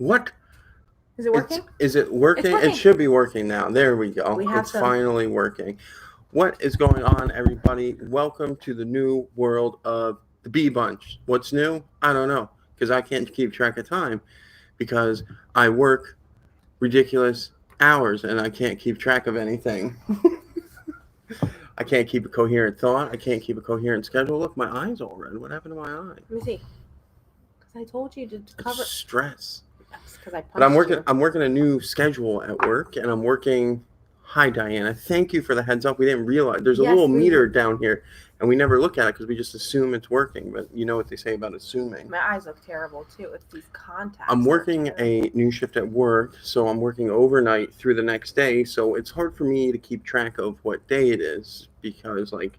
What? Is it working? Is it working? It's working. It should be working now. There we go. It's finally working. What is going on, everybody? Welcome to the new world of the Bee Bunch. What's new? I don't know, because I can't keep track of time because I work ridiculous hours and I can't keep track of anything. I can't keep a coherent thought. I can't keep a coherent schedule. Look, my eye's all red. What happened to my eye? Let me see. Because I told you to cover. It's stress. Because I punched But I'm working. you. I'm working a new schedule at work, and I'm working. Hi, Diana. Thank you for the heads up. We didn't realize there's a little meter down here, and we never look at it because we just assume it's working. But you know what they say about assuming. My eyes look terrible too with these contacts. I'm working a new shift at work, so I'm working overnight through the next day. So it's hard for me to keep track of what day it is because, like,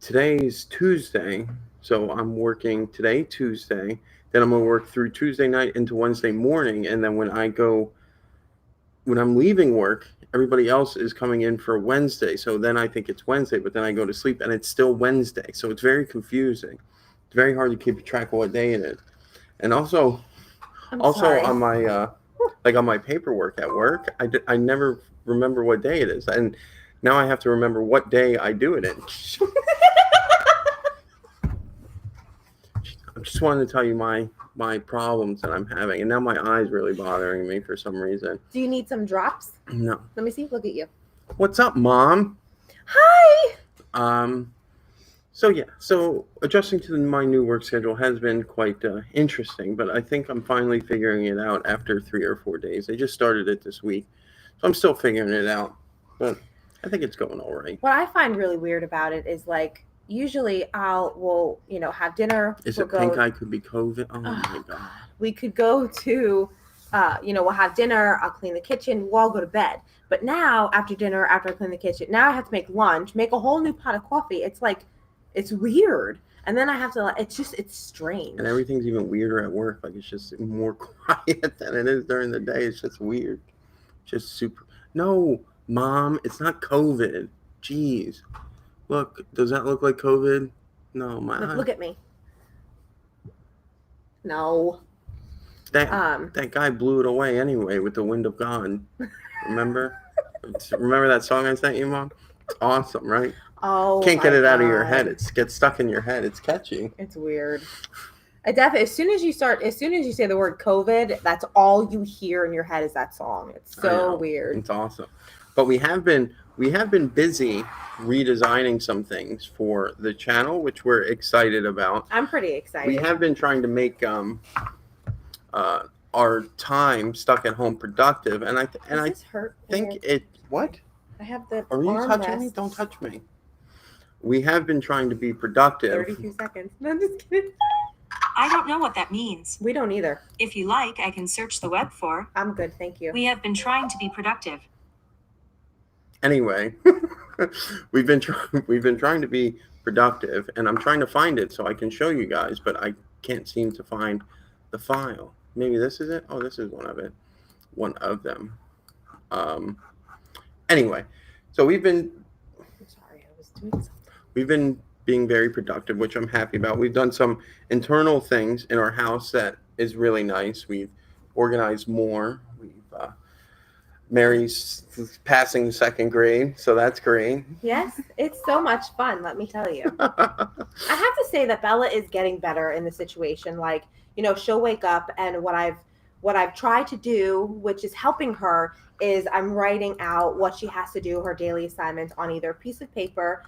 today's Tuesday, so I'm working today, Tuesday. Then I'm going to work through Tuesday night into Wednesday morning. And then when I'm leaving work, everybody else is coming in for Wednesday. So then I think it's Wednesday, but then I go to sleep and it's still Wednesday. So it's very confusing. It's very hard to keep track of what day it is. And also on my, on my paperwork at work, I never remember what day it is. And now I have to remember what day I do it in. I just wanted to tell you my problems that I'm having, and now my eye's really bothering me for some reason. Do you need some drops? No. Let me see. Look at you. What's up, Mom? Hi. So adjusting to my new work schedule has been quite interesting, but I think I'm finally figuring it out after 3 or 4 days. I just started it this week, so I'm still figuring it out, but I think it's going all right. What I find really weird about it is, like, usually we'll have dinner. Is it pink eye could be COVID? Oh my God. We could go to, we'll have dinner. I'll clean the kitchen. We'll all go to bed. But now after dinner, after I clean the kitchen, now I have to make lunch, make a whole new pot of coffee. It's like, it's weird. And then I have to, it's strange. And everything's even weirder at work. Like, it's just more quiet than it is during the day. It's just weird. Just super. No, Mom, it's not COVID. Jeez. Look, does that look like COVID? No, Look at me. No. That guy blew it away anyway with the wind of God. Remember? Remember that song I sent you, Mom? It's awesome, right? Oh, can't get it out of your head. It gets stuck in your head. It's catchy. It's weird. As soon as you say the word COVID, that's all you hear in your head is that song. It's so weird. It's awesome. But we have been busy redesigning some things for the channel, which we're excited about. I'm pretty excited. We have been trying to make our time stuck at home productive, and I think it. What? I have the. Are you touching me? Don't touch me. We have been trying to be productive. 32 seconds. No, I'm just kidding. I don't know what that means. We don't either. If you like, I can search the web for. I'm good, thank you. We have been trying to be productive. Anyway, we've been trying to be productive, and I'm trying to find it so I can show you guys, but I can't seem to find the file. Maybe this is it. Oh, this is one of them. Anyway, so we've been. I'm sorry, I was doing something. We've been being very productive, which I'm happy about. We've done some internal things in our house that is really nice. We've organized more. Mary's passing the second grade, so that's great. Yes, it's so much fun, let me tell you. I have to say that Bella is getting better in the situation. Like, she'll wake up, and what I've tried to do, which is helping her, is I'm writing out what she has to do, her daily assignments, on either a piece of paper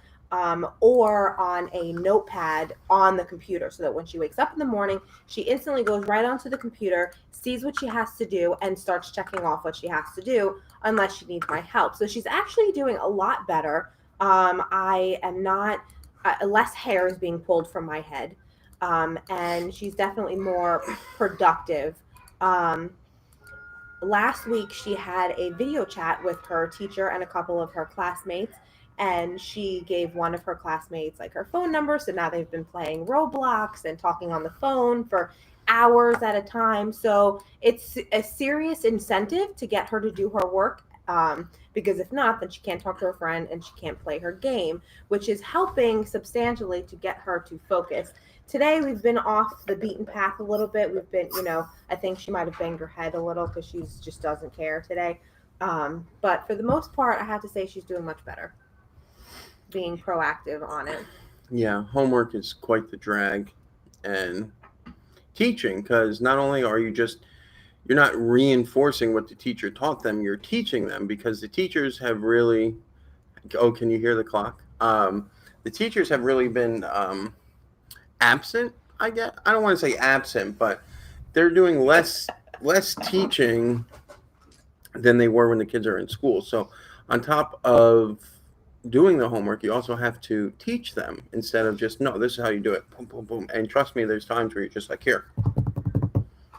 or on a notepad on the computer, so that when she wakes up in the morning, she instantly goes right onto the computer, sees what she has to do, and starts checking off what she has to do, unless she needs my help. So she's actually doing a lot better. I am not, less hair is being pulled from my head, and she's definitely more productive. Last week, she had a video chat with her teacher and a couple of her classmates, and she gave one of her classmates her phone number. So now they've been playing Roblox and talking on the phone for hours at a time. So it's a serious incentive to get her to do her work, because if not, then she can't talk to her friend and she can't play her game, which is helping substantially to get her to focus. Today we've been off the beaten path a little bit. We've been, I think she might have banged her head a little because she just doesn't care today. But for the most part, I have to say she's doing much better, being proactive on it. Yeah, homework is quite the drag, and teaching, because not only are you're not reinforcing what the teacher taught them, you're teaching them, because the teachers have really, can you hear the clock? The teachers have really been absent, I guess. I don't want to say absent, but they're doing less teaching than they were when the kids are in school. So on top of doing the homework, you also have to teach them instead of just, no, this is how you do it. Boom, boom, boom. And trust me, there's times where you're just like, here,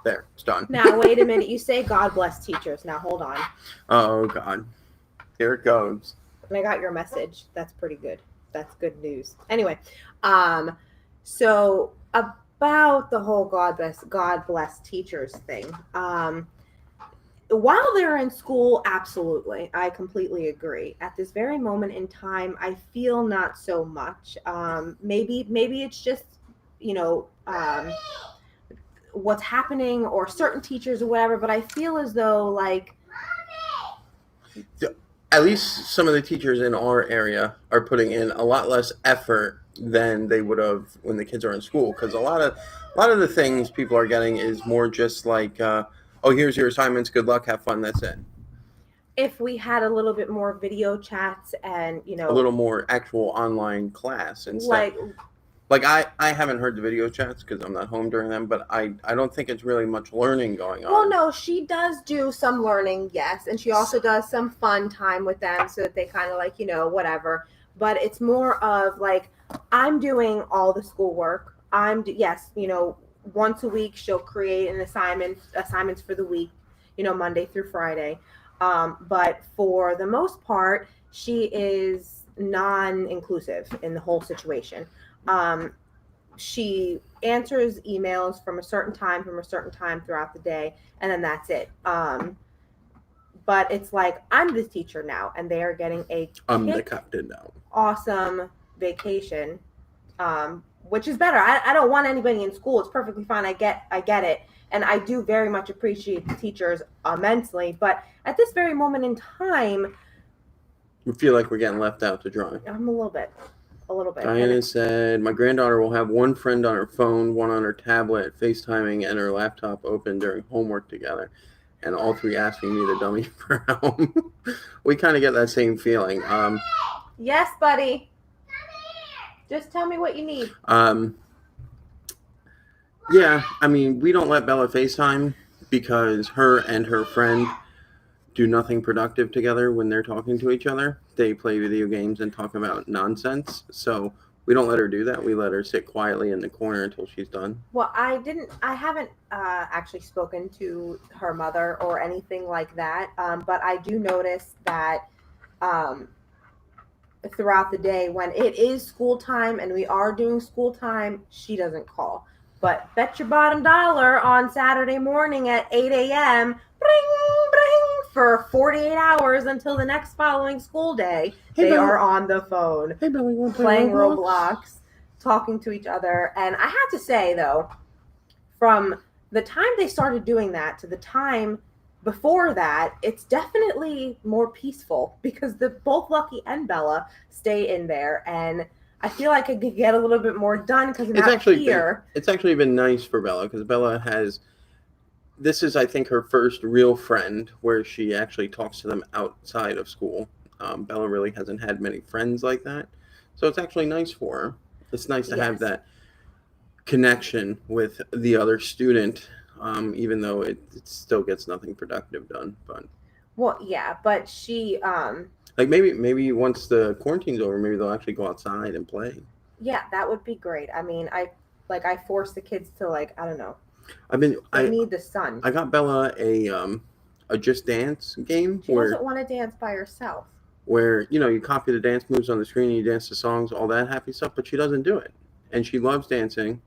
there, it's done. Now, wait a minute. You say God bless teachers. Now, hold on. Oh, God. Here it goes. And I got your message. That's pretty good. That's good news. Anyway, so about the whole God bless teachers thing. While they're in school, absolutely, I completely agree. At this very moment in time, I feel not so much. Maybe it's just, what's happening or certain teachers or whatever, but I feel as though like at least some of the teachers in our area are putting in a lot less effort than they would have when the kids are in school, because a lot of the things people are getting is more just like, oh, here's your assignments, good luck, have fun, that's it. If we had a little bit more video chats and a little more actual online class and stuff. Like I haven't heard the video chats because I'm not home during them, but I don't think it's really much learning going on. Well, no, she does do some learning, yes, and she also does some fun time with them so that they kind of like, whatever. But it's more of like, I'm doing all the schoolwork. Once a week she'll create an assignments for the week, Monday through Friday. But for the most part, she is non-inclusive in the whole situation. She answers emails from a certain time throughout the day, and then that's it. But it's like, I'm the teacher now, and they are getting I'm the captain now. Awesome vacation, which is better. I don't want anybody in school. It's perfectly fine. I get it. And I do very much appreciate the teachers immensely. But at this very moment in time, we feel like we're getting left out to dry. I'm a little bit. Diana said, my granddaughter will have one friend on her phone, one on her tablet, FaceTiming, and her laptop open during homework together, and all three asking me to dummy for help. We kind of get that same feeling. Yes, buddy. Just tell me what you need. Yeah, I mean, we don't let Bella FaceTime because her and her friend do nothing productive together when they're talking to each other. They play video games and talk about nonsense. So we don't let her do that. We let her sit quietly in the corner until she's done. Well, I haven't actually spoken to her mother or anything like that. But I do notice that throughout the day when it is school time and we are doing school time, she doesn't call. But bet your bottom dollar on Saturday morning at 8 a.m., bring, bring, for 48 hours until the next following school day, they are on the phone, playing Roblox, talking to each other. And I have to say, though, from the time they started doing that to the time before that, it's definitely more peaceful because both Lucky and Bella stay in there, and I feel like I could get a little bit more done because I'm not here. It's actually been nice for Bella because Bella this is, I think, her first real friend where she actually talks to them outside of school. Bella really hasn't had many friends like that. So it's actually nice for her. It's nice to have that connection with the other student, even though it still gets nothing productive done. But well, yeah, but she like maybe once the quarantine's over, maybe they'll actually go outside and play. Yeah, that would be great. I mean, I force the kids to, like, I don't know. I need the sun. I got Bella a Just Dance game. She doesn't want to dance by herself. Where, you copy the dance moves on the screen and you dance the songs, all that happy stuff, but she doesn't do it. And she loves dancing.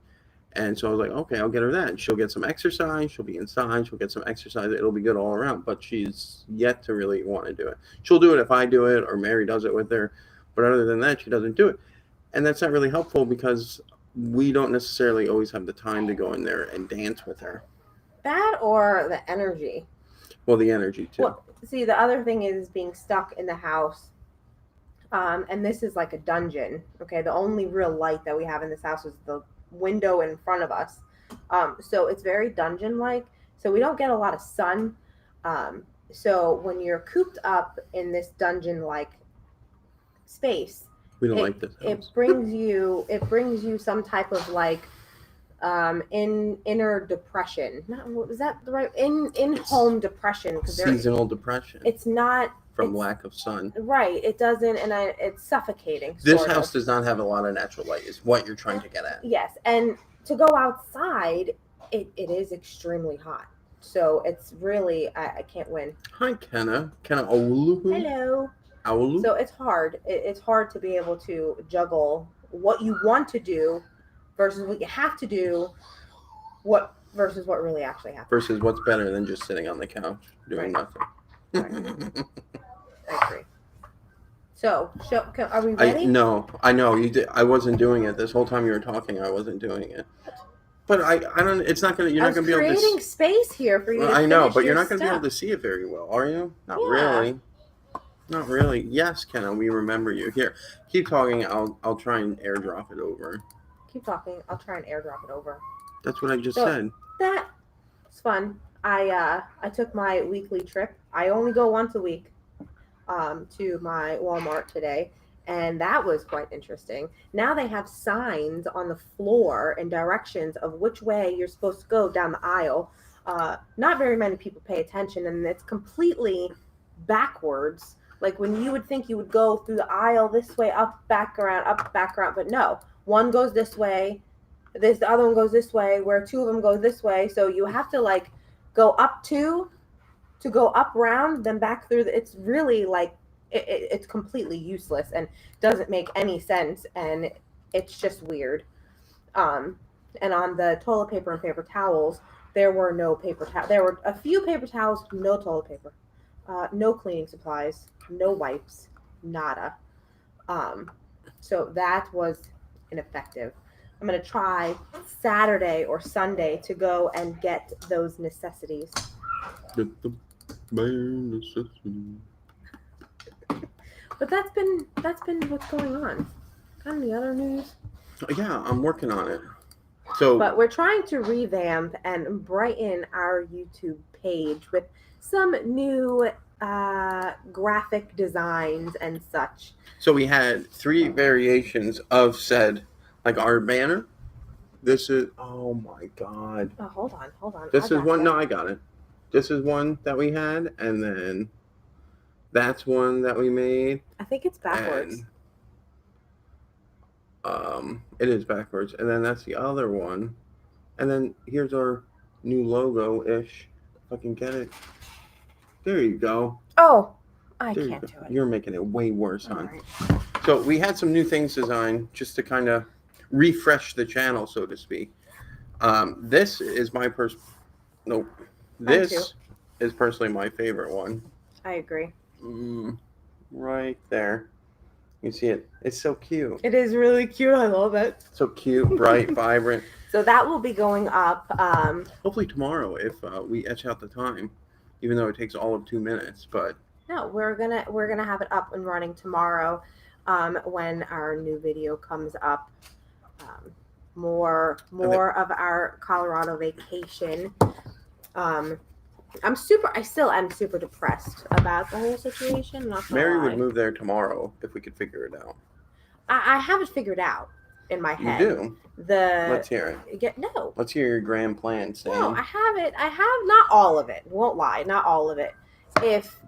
And so I was like, okay, I'll get her that. She'll get some exercise. She'll be inside. She'll get some exercise. It'll be good all around. But she's yet to really want to do it. She'll do it if I do it or Mary does it with her. But other than that, she doesn't do it. And that's not really helpful because we don't necessarily always have the time to go in there and dance with her. That or the energy. Well, the energy too. Well, see, the other thing is being stuck in the house. And this is like a dungeon. Okay, the only real light that we have in this house is the window in front of us. So it's very dungeon-like. So we don't get a lot of sun. So when you're cooped up in this dungeon-like space, we don't like this house. It brings you some type of like inner depression. Is that the right in home depression? Seasonal depression. It's not from lack of sun. Right. It doesn't, and it's suffocating. This house does not have a lot of natural light. Is what you're trying to get at. Yes, and to go outside, it is extremely hot. So it's really I can't win. Hi, Kenna. Kenna Owulu. Hello. Owulu. So it's hard. It's hard to be able to juggle what you want to do versus what you have to do. Versus what really actually happens. Versus what's better than just sitting on the couch doing nothing. Right. I agree. So, are we ready? I know you did. I wasn't doing it this whole time you were talking. I wasn't doing it. But I don't. It's not gonna. You're not gonna be able to. Creating space here for you. I know, but you're not gonna be able to see it very well, are you? Not really. Not really. Yes, Kenna, we remember you. Here, keep talking. I'll try and airdrop it over. Keep talking. I'll try and airdrop it over. That's what I just said. That's fun. I took my weekly trip. I only go once a week to my Walmart today, and that was quite interesting. Now they have signs on the floor and directions of which way you're supposed to go down the aisle. Not very many people pay attention, and it's completely backwards. Like when you would think you would go through the aisle this way, up, back, around, but no. One goes this way, the other one goes this way, where two of them go this way. So you have to like go up to go up round, then back through. It's really like it's completely useless and doesn't make any sense, and it's just weird. And on the toilet paper and paper towels, there were no paper towels. There were a few paper towels, no toilet paper, no cleaning supplies, no wipes, nada. So that was ineffective. I'm going to try Saturday or Sunday to go and get those necessities. Get the bare necessities. But that's been what's going on. Got any other news? Yeah, I'm working on it. But we're trying to revamp and brighten our YouTube page with some new graphic designs and such. So we had 3 variations of said, like our banner. This is, oh my God. Oh, hold on. This is one, no, I got it. This is one that we had, and then that's one that we made. I think it's backwards. And, it is backwards. And then that's the other one. And then here's our new logo-ish. If I can get it. There you go. Oh, I can't do it. You're making it way worse, hon. Right. So we had some new things designed just to kind of refresh the channel, so to speak. This is This is personally my favorite one. I agree. Right there. You see it. It's so cute. It is really cute. I love it. So cute, bright, vibrant. So that will be going up. Hopefully tomorrow if we etch out the time, even though it takes all of 2 minutes. But no, we're gonna have it up and running tomorrow when our new video comes up. More of our Colorado vacation. I still am super depressed about the whole situation. Mary would move there tomorrow if we could figure it out. I have it figured out in my head. You do? Let's hear it. No. Let's hear your grand plan, Sam. No, I have it. I have not all of it. Won't lie, not all of it. If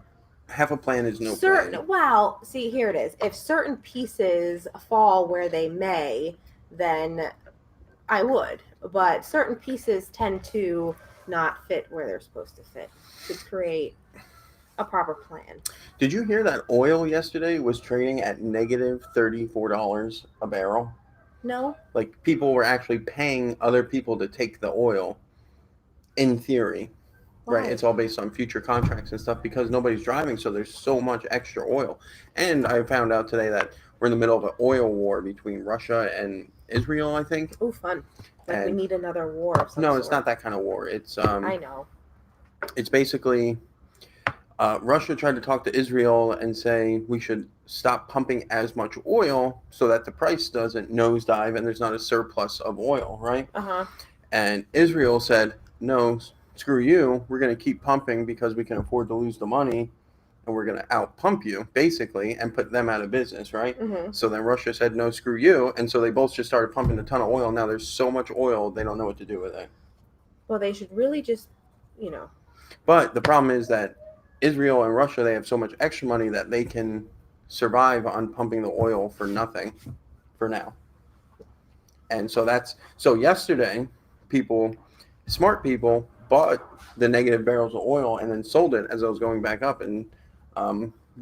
half a plan is no plan. Well, see, here it is. If certain pieces fall where they may, then I would. But certain pieces tend to not fit where they're supposed to fit to create a proper plan. Did you hear that oil yesterday was trading at negative $34 a barrel? No. Like people were actually paying other people to take the oil, in theory. Right, Why? it's all based on future contracts and stuff because nobody's driving, so there's so much extra oil. And I found out today that we're in the middle of an oil war between Russia and Israel, I think. Oh, fun. Like we And need another war of some no, sort. it's not that kind of war. It's I know. it's basically Russia tried to talk to Israel and say we should stop pumping as much oil so that the price doesn't nosedive and there's not a surplus of oil, right? Uh-huh. And Israel said, no, screw you. We're going to keep pumping because we can afford to lose the money and we're going to out pump you, basically, and put them out of business, right? Mm-hmm. So then Russia said, no, screw you. And so they both just started pumping a ton of oil. Now there's so much oil, they don't know what to do with it. Well, they should really just, But the problem is that Israel and Russia, they have so much extra money that they can survive on pumping the oil for nothing for now. And so yesterday, smart people bought the negative barrels of oil and then sold it as I was going back up. And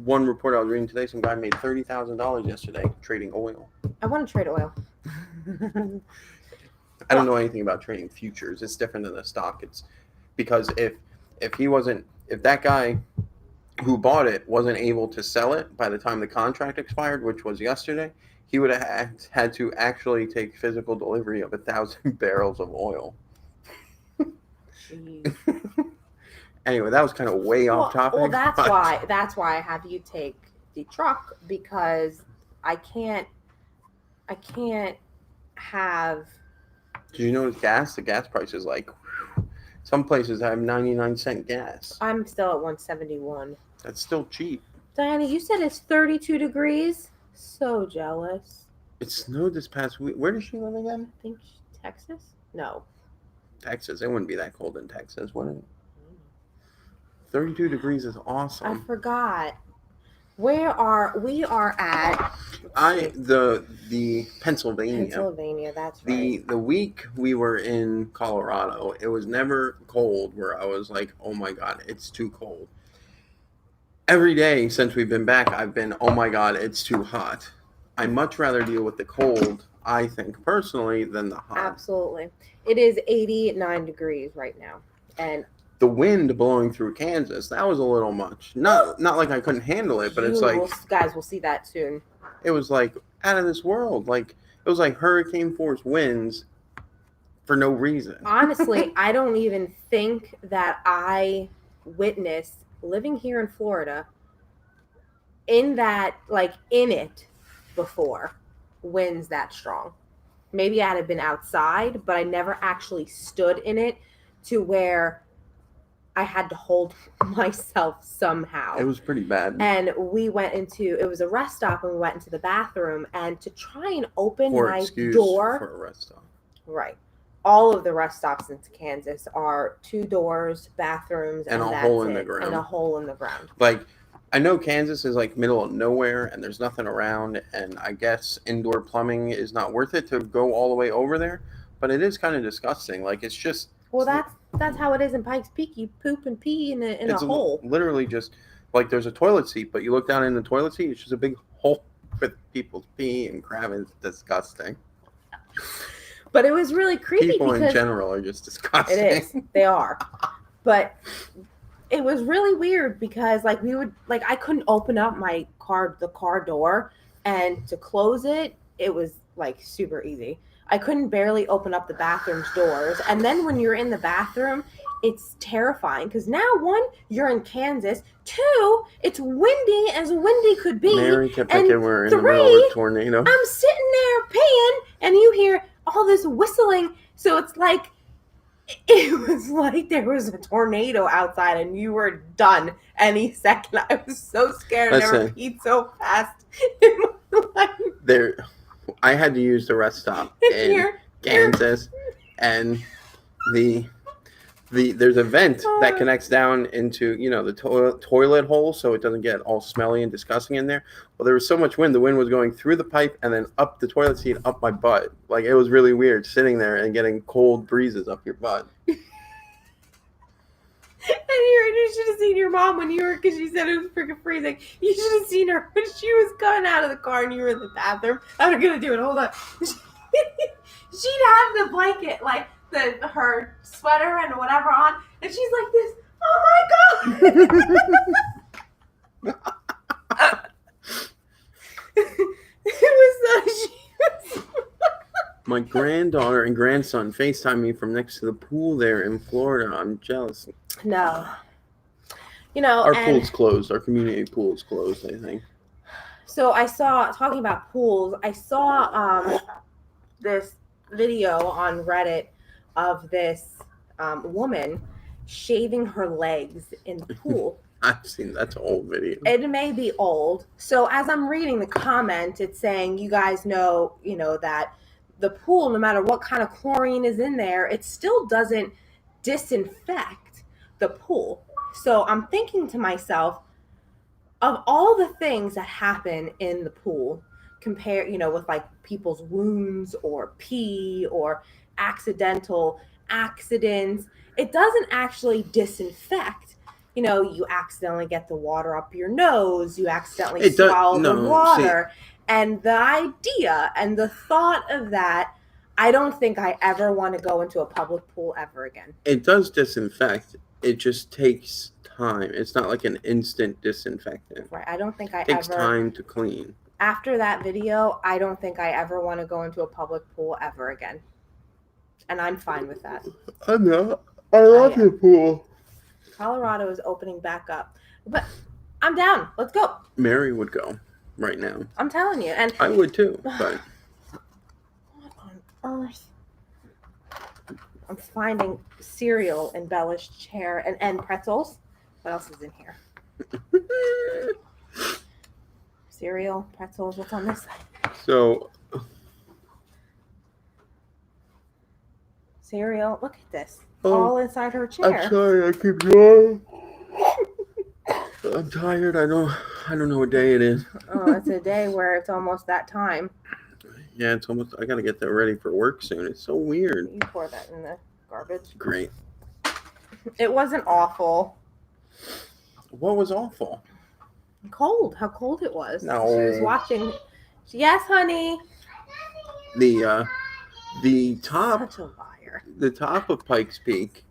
one report I was reading today, some guy made $30,000 yesterday trading oil. I want to trade oil. I don't know anything about trading futures. It's different than a stock. It's because if that guy who bought it wasn't able to sell it by the time the contract expired, which was yesterday, he would have had to actually take physical delivery of 1,000 barrels of oil. Jeez. Anyway, that was kind of way off topic. Well, that's why I have you take the truck, because I can't have. Did you notice gas? The gas price is like, some places have 99-cent gas. I'm still at 171. That's still cheap. Diana, you said it's 32 degrees. So jealous. It snowed this past week. Where does she live again? I think Texas? No. Texas. It wouldn't be that cold in Texas, would it? 32 degrees is awesome. I forgot. We are at the Pennsylvania. Pennsylvania, that's right. The week we were in Colorado, it was never cold where I was like, oh my God, it's too cold. Every day since we've been back, I've been, oh my God, it's too hot. I much rather deal with the cold, I think, personally, than the hot. Absolutely. It is 89 degrees right now. And the wind blowing through Kansas, that was a little much. Not like I couldn't handle it, but it's like... guys, we'll see that soon. It was like out of this world. Like, it was like hurricane force winds for no reason. Honestly, I don't even think that I witnessed, living here in Florida, in it before, winds that strong. Maybe I had been outside, but I never actually stood in it to where I had to hold myself somehow. It was pretty bad. And it was a rest stop, and we went into the bathroom, and to try and open my door. For a rest stop. Right. All of the rest stops in Kansas are 2 doors, bathrooms, and a hole in the ground. And a hole in the ground. Like, I know Kansas is like middle of nowhere and there's nothing around, and I guess indoor plumbing is not worth it to go all the way over there, but it is kind of disgusting. Like, it's just... Well, that's how it is in Pikes Peak. You poop and pee in a hole. Literally just, like, there's a toilet seat, but you look down in the toilet seat, it's just a big hole with people's pee and crap. It's disgusting. But it was really creepy. People in general are just disgusting. It is. They are. But it was really weird because, like, I couldn't open up the car door, and to close it, it was, like, super easy. I couldn't barely open up the bathroom's doors. And then when you're in the bathroom, it's terrifying because now, 1, you're in Kansas. 2, it's windy as windy could be. Mary kept thinking we're in the middle of a tornado. I'm sitting there peeing, and you hear all this whistling. So it was like there was a tornado outside, and you were done any second. I was so scared. I never peed so fast in my life. I had to use the rest stop in Kansas, and there's a vent that connects down into, the toilet hole, so it doesn't get all smelly and disgusting in there. Well, there was so much wind. The wind was going through the pipe and then up the toilet seat, up my butt. Like, it was really weird sitting there and getting cold breezes up your butt. And you should have seen your mom because she said it was freaking freezing. You should have seen her when she was coming out of the car and you were in the bathroom. I'm going to do it. Hold on. She'd have the blanket, like her sweater and whatever on, and she's like this. Oh my god! It was so. My granddaughter and grandson FaceTime me from next to the pool there in Florida. I'm jealous. No. Our pool's closed. Our community pool is closed, I think. So I saw, talking about pools, I saw this video on Reddit of this woman shaving her legs in the pool. I've seen that's an old video. It may be old. So as I'm reading the comment, it's saying, you guys know, that the pool, no matter what kind of chlorine is in there, it still doesn't disinfect the pool. So I'm thinking to myself, of all the things that happen in the pool, compare, with like people's wounds or pee or accidental accidents, it doesn't actually disinfect. You accidentally get the water up your nose, you accidentally swallow the water. And the idea and the thought of that, I don't think I ever want to go into a public pool ever again. It does disinfect. It just takes time. It's not like an instant disinfectant. Right. I don't think it takes time to clean. After that video, I don't think I ever want to go into a public pool ever again. And I'm fine with that. I'm not. I love your pool. Colorado is opening back up. But I'm down. Let's go. Mary would go right now. I'm telling you. And I would too, but what on earth? I'm finding cereal in Bella's chair and pretzels. What else is in here? Cereal, pretzels. What's on this side? So, cereal. Look at this. All inside her chair. I'm sorry. I keep going. I'm tired. I don't know what day it is. Oh, it's a day where it's almost that time. Yeah, it's almost. I gotta get that ready for work soon. It's so weird. You pour that in the garbage. Great. It wasn't awful. What was awful? Cold. How cold it was. No. She was watching. Yes, honey. The top. Such a liar. The top of Pikes Peak,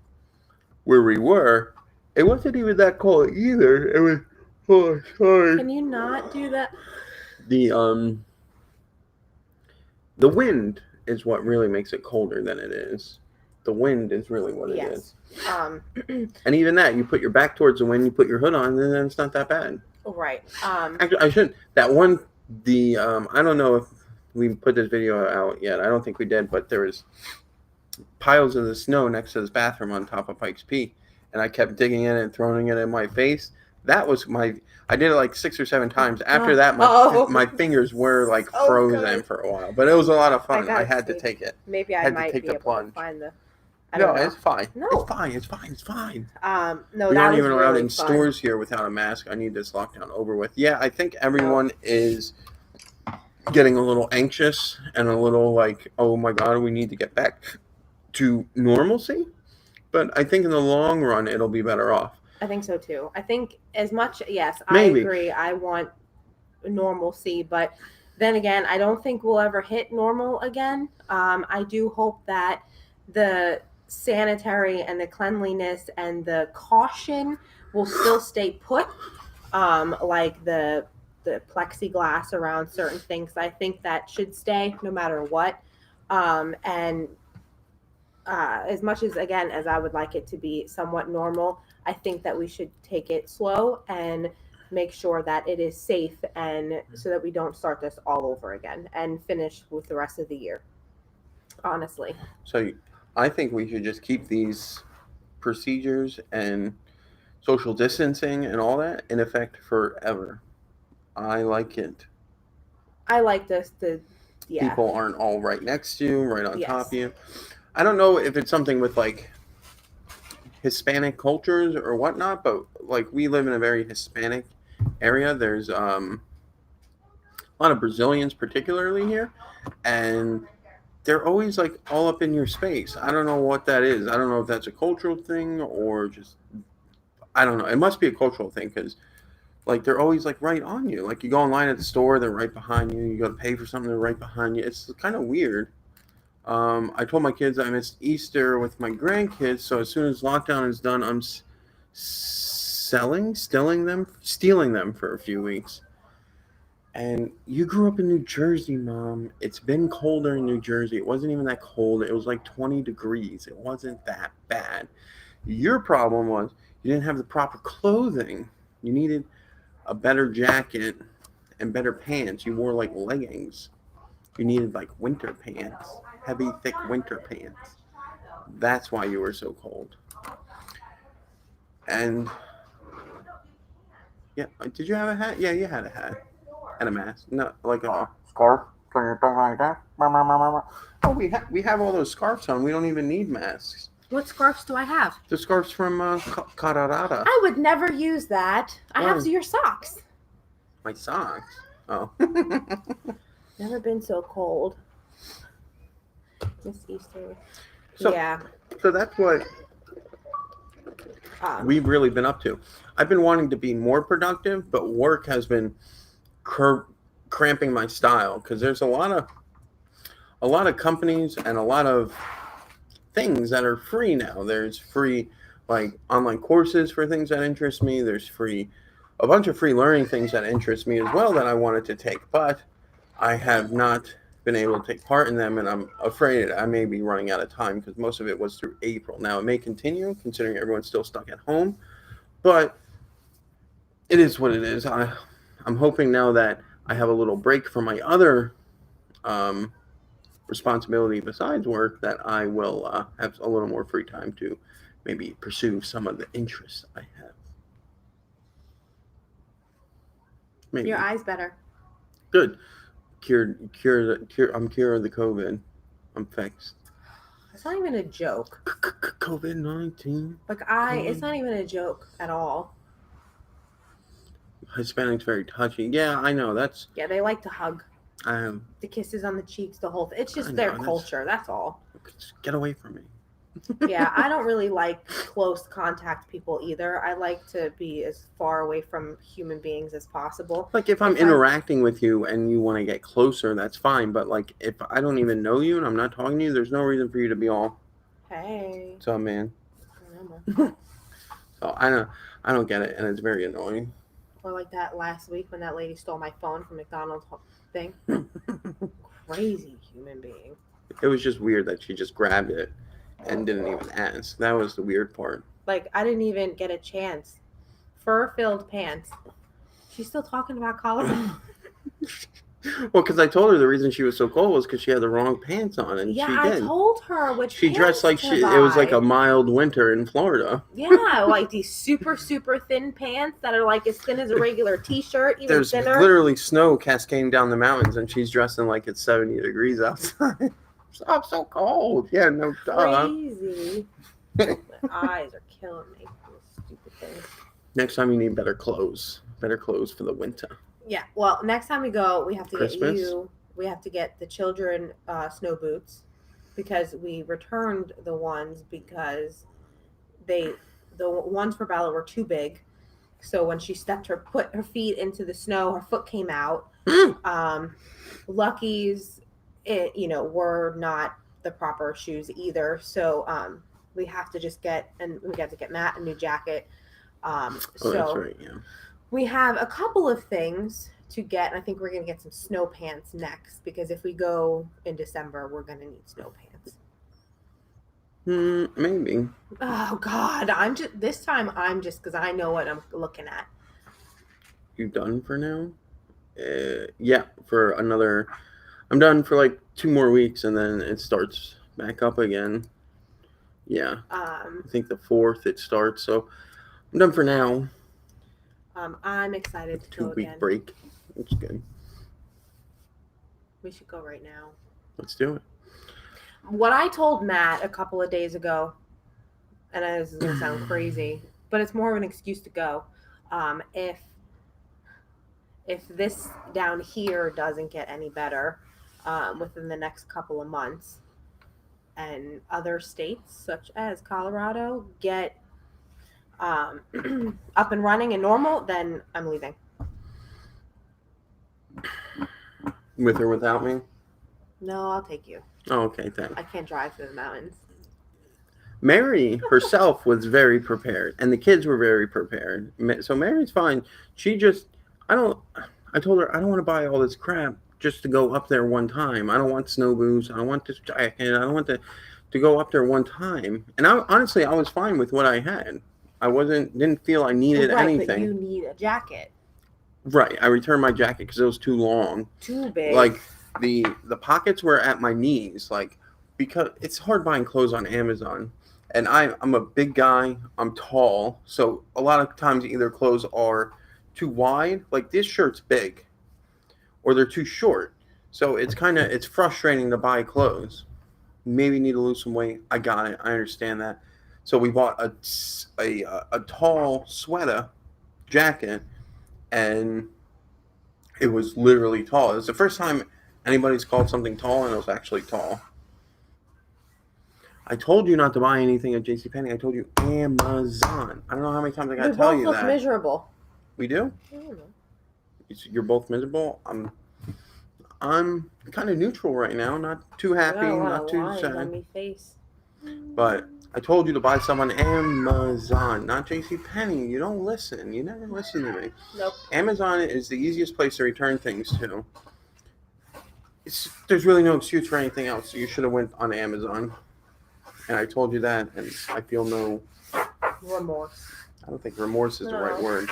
where we were, it wasn't even that cold either. It was. Oh, sorry. Can you not do that? The wind is what really makes it colder than it is. The wind is really what it is. And even that, you put your back towards the wind, you put your hood on, and then it's not that bad. Right. Actually, I shouldn't. That one, I don't know if we put this video out yet. I don't think we did, but there was piles of the snow next to this bathroom on top of Pikes Peak, and I kept digging in and throwing it in my face. That was I did it like 6 or 7 times. After that, my fingers were like frozen for a while, but it was a lot of fun. I had to take it. Maybe I might be able to find the. No, it's fine. No, it's fine. It's fine. It's fine. No, we aren't even allowed in stores here without a mask. I need this lockdown over with. Yeah, I think everyone is getting a little anxious and a little like, oh my God, we need to get back to normalcy. But I think in the long run, it'll be better off. I think so too. I think as much, yes, Maybe. I agree. I want normalcy, but then again, I don't think we'll ever hit normal again. I do hope that the sanitary and the cleanliness and the caution will still stay put, like the plexiglass around certain things. I think that should stay no matter what. And as much as, again, as I would like it to be somewhat normal, I think that we should take it slow and make sure that it is safe, and so that we don't start this all over again and finish with the rest of the year, honestly. So I think we should just keep these procedures and social distancing and all that in effect forever. I like it. I like this. Yeah. People aren't all right next to you, right on top of you. I don't know if it's something with like Hispanic cultures or whatnot, but like we live in a very Hispanic area. There's a lot of Brazilians particularly here, and they're always like all up in your space. I don't know what that is. I don't know if that's a cultural thing or just, I don't know. It must be a cultural thing, because like they're always like right on you. Like you go online at the store, they're right behind you. You go to pay for something, they're right behind you. It's kind of weird. I told my kids I missed Easter with my grandkids, so as soon as lockdown is done, I'm stealing them for a few weeks. And you grew up in New Jersey, Mom. It's been colder in New Jersey. It wasn't even that cold. It was like 20 degrees. It wasn't that bad. Your problem was you didn't have the proper clothing. You needed a better jacket and better pants. You wore like leggings. You needed like winter pants, heavy, thick winter pants. That's why you were so cold. And yeah, did you have a hat? Yeah, you had a hat and a mask. No, like a scarf. Like that. Oh, we have all those scarves on. We don't even need masks. What scarves do I have? The scarves from Colorado. I would never use that. I have your socks. My socks? Oh. Never been so cold. This Easter. So, yeah. So that's what we've really been up to. I've been wanting to be more productive, but work has been cramping my style because there's a lot of companies and a lot of things that are free now. There's free like online courses for things that interest me. There's a bunch of free learning things that interest me as well that I wanted to take, but I have not been able to take part in them, and I'm afraid I may be running out of time because most of it was through April. Now, it may continue considering everyone's still stuck at home, but it is what it is. I'm hoping now that I have a little break from my other responsibility besides work that I will have a little more free time to maybe pursue some of the interests I have. Maybe. Your eyes better. Good. I'm cured of the COVID. I'm fixed. It's not even a joke. COVID-19. Like it's not even a joke at all. Hispanics very touchy. Yeah, I know. Yeah, they like to hug. The kisses on the cheeks, the whole thing. It's just their culture. That's all. Just get away from me. Yeah, I don't really like close contact people either. I like to be as far away from human beings as possible. Like if I'm interacting with you and you want to get closer, that's fine. But like if I don't even know you and I'm not talking to you, there's no reason for you to be all, hey. What's up, man? So I don't get it, and it's very annoying. Or like that last week when that lady stole my phone from McDonald's thing. Crazy human being. It was just weird that she just grabbed it and didn't even ask. That was the weird part. Like, I didn't even get a chance. Fur-filled pants. She's still talking about Colorado. Well, because I told her the reason she was so cold was because she had the wrong pants on, and she did. I told her which she dressed like it was like a mild winter in Florida. Yeah, like these super, super thin pants that are like as thin as a regular T-shirt, even There's thinner. Literally snow cascading down the mountains, and she's dressing like it's 70 degrees outside. I'm so cold. Yeah, no duh. Crazy. My eyes are killing me. Stupid things. Next time you need better clothes. Better clothes for the winter. Yeah. Well, next time we go, we have to Christmas? get the children snow boots because we returned the ones because the ones for Bella were too big. So when she put her feet into the snow, her foot came out. Lucky's, were not the proper shoes either. So we have to get Matt a new jacket. That's right, yeah. We have a couple of things to get, and I think we're going to get some snow pants next because if we go in December, we're going to need snow pants. Maybe. Oh God, this time because I know what I'm looking at. You done for now? Yeah, for another. I'm done for like 2 more weeks, and then it starts back up again. Yeah. I think the 4th it starts, so I'm done for now. I'm excited to go again. 2-week break. It's good. We should go right now. Let's do it. What I told Matt a couple of days ago, and this is going to sound crazy, but it's more of an excuse to go. If this down here doesn't get any better within the next couple of months, and other states such as Colorado get up and running and normal, then I'm leaving. With or without me? No, I'll take you. Oh, okay, thanks. I can't drive through the mountains. Mary herself was very prepared, and the kids were very prepared. So Mary's fine. She just, I told her, I don't want to buy all this crap just to go up there one time. I don't want snow boots. I don't want this jacket. I don't want to go up there one time. And honestly, I was fine with what I had. I didn't feel I needed anything. But you need a jacket. Right. I returned my jacket because it was too long. Too big. Like the pockets were at my knees. Like, because it's hard buying clothes on Amazon. And I'm a big guy. I'm tall. So a lot of times either clothes are too wide. Like this shirt's big. Or they're too short. So it's frustrating to buy clothes. Maybe need to lose some weight. I got it. I understand that. So we bought a tall sweater jacket, and it was literally tall. It was the first time anybody's called something tall, and it was actually tall. I told you not to buy anything at JCPenney. I told you Amazon. I don't know how many times I got to tell you that. We both look miserable. We do? I don't know. You're both miserable? I'm kind of neutral right now. Not too happy, not too sad. But I told you to buy some on Amazon, not JCPenney. You don't listen. You never listen to me. Nope. Amazon is the easiest place to return things to. There's really no excuse for anything else. So you should have went on Amazon. And I told you that, and I feel no remorse. I don't think remorse is the right word.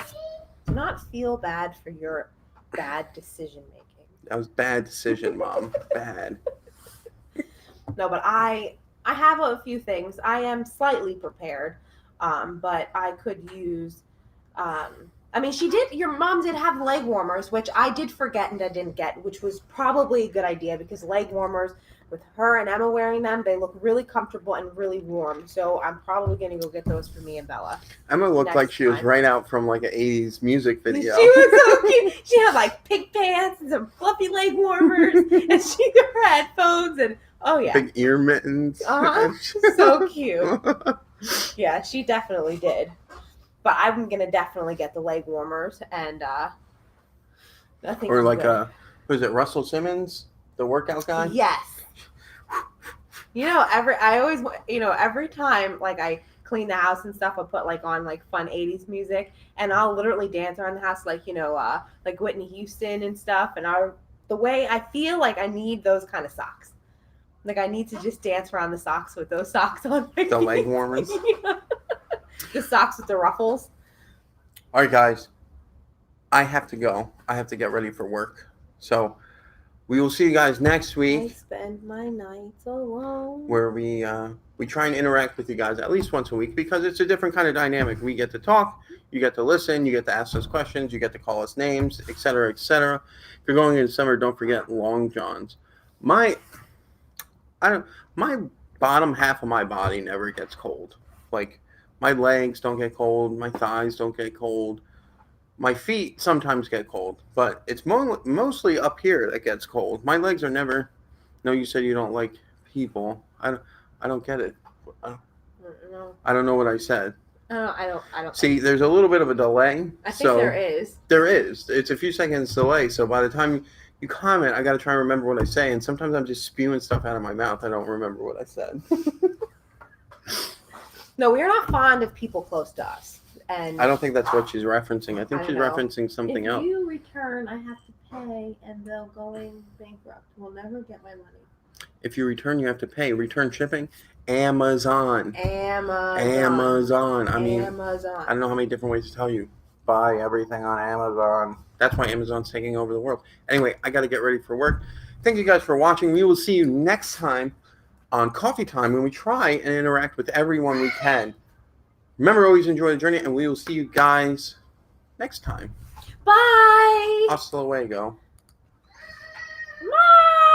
Do not feel bad for your bad decision making. That was bad decision, Mom. Bad. No, but I have a few things. I am slightly prepared, but I could use. Your mom did have leg warmers, which I did forget and I didn't get, which was probably a good idea because leg warmers, with her and Emma wearing them, they look really comfortable and really warm. So I'm probably going to go get those for me and Bella. Emma looked like she was right out from like an 80s music video. She was so cute. She had like pink pants and some fluffy leg warmers, and she got her headphones and big ear mittens. So cute. Yeah, she definitely did. But I'm gonna definitely get the leg warmers and I think. Or like who's it? Russell Simmons, the workout guy. Yes. Every time like I clean the house and stuff, I put like on like fun 80s music, and I'll literally dance around the house like like Whitney Houston and stuff. And the way I feel like I need those kind of socks. Like I need to just dance around the socks with those socks on. The leg warmers. Yeah. The socks with the ruffles. All right, guys. I have to go. I have to get ready for work. So we will see you guys next week. I spend my nights alone. Where we try and interact with you guys at least once a week because it's a different kind of dynamic. We get to talk, you get to listen, you get to ask us questions, you get to call us names, etc., etc. If you're going into summer, don't forget long johns. My bottom half of my body never gets cold. Like my legs don't get cold, my thighs don't get cold. My feet sometimes get cold, but it's mostly up here that gets cold. My legs are never. No, you said you don't like people. I don't get it. I don't know what I said. I don't. See, there's a little bit of a delay. I think there is. There is. It's a few seconds delay. So by the time you comment, I got to try and remember what I say. And sometimes I'm just spewing stuff out of my mouth. I don't remember what I said. No, we're not fond of people close to us. And I don't think that's what she's referencing. I think she's referencing something else. If you return, I have to pay, and they're going bankrupt. We'll never get my money. If you return, you have to pay. Return shipping, Amazon. I mean, Amazon. I don't know how many different ways to tell you. Buy everything on Amazon. That's why Amazon's taking over the world. Anyway, I got to get ready for work. Thank you guys for watching. We will see you next time on Coffee Time when we try and interact with everyone we can. Remember, always enjoy the journey, and we will see you guys next time. Bye. Hasta luego.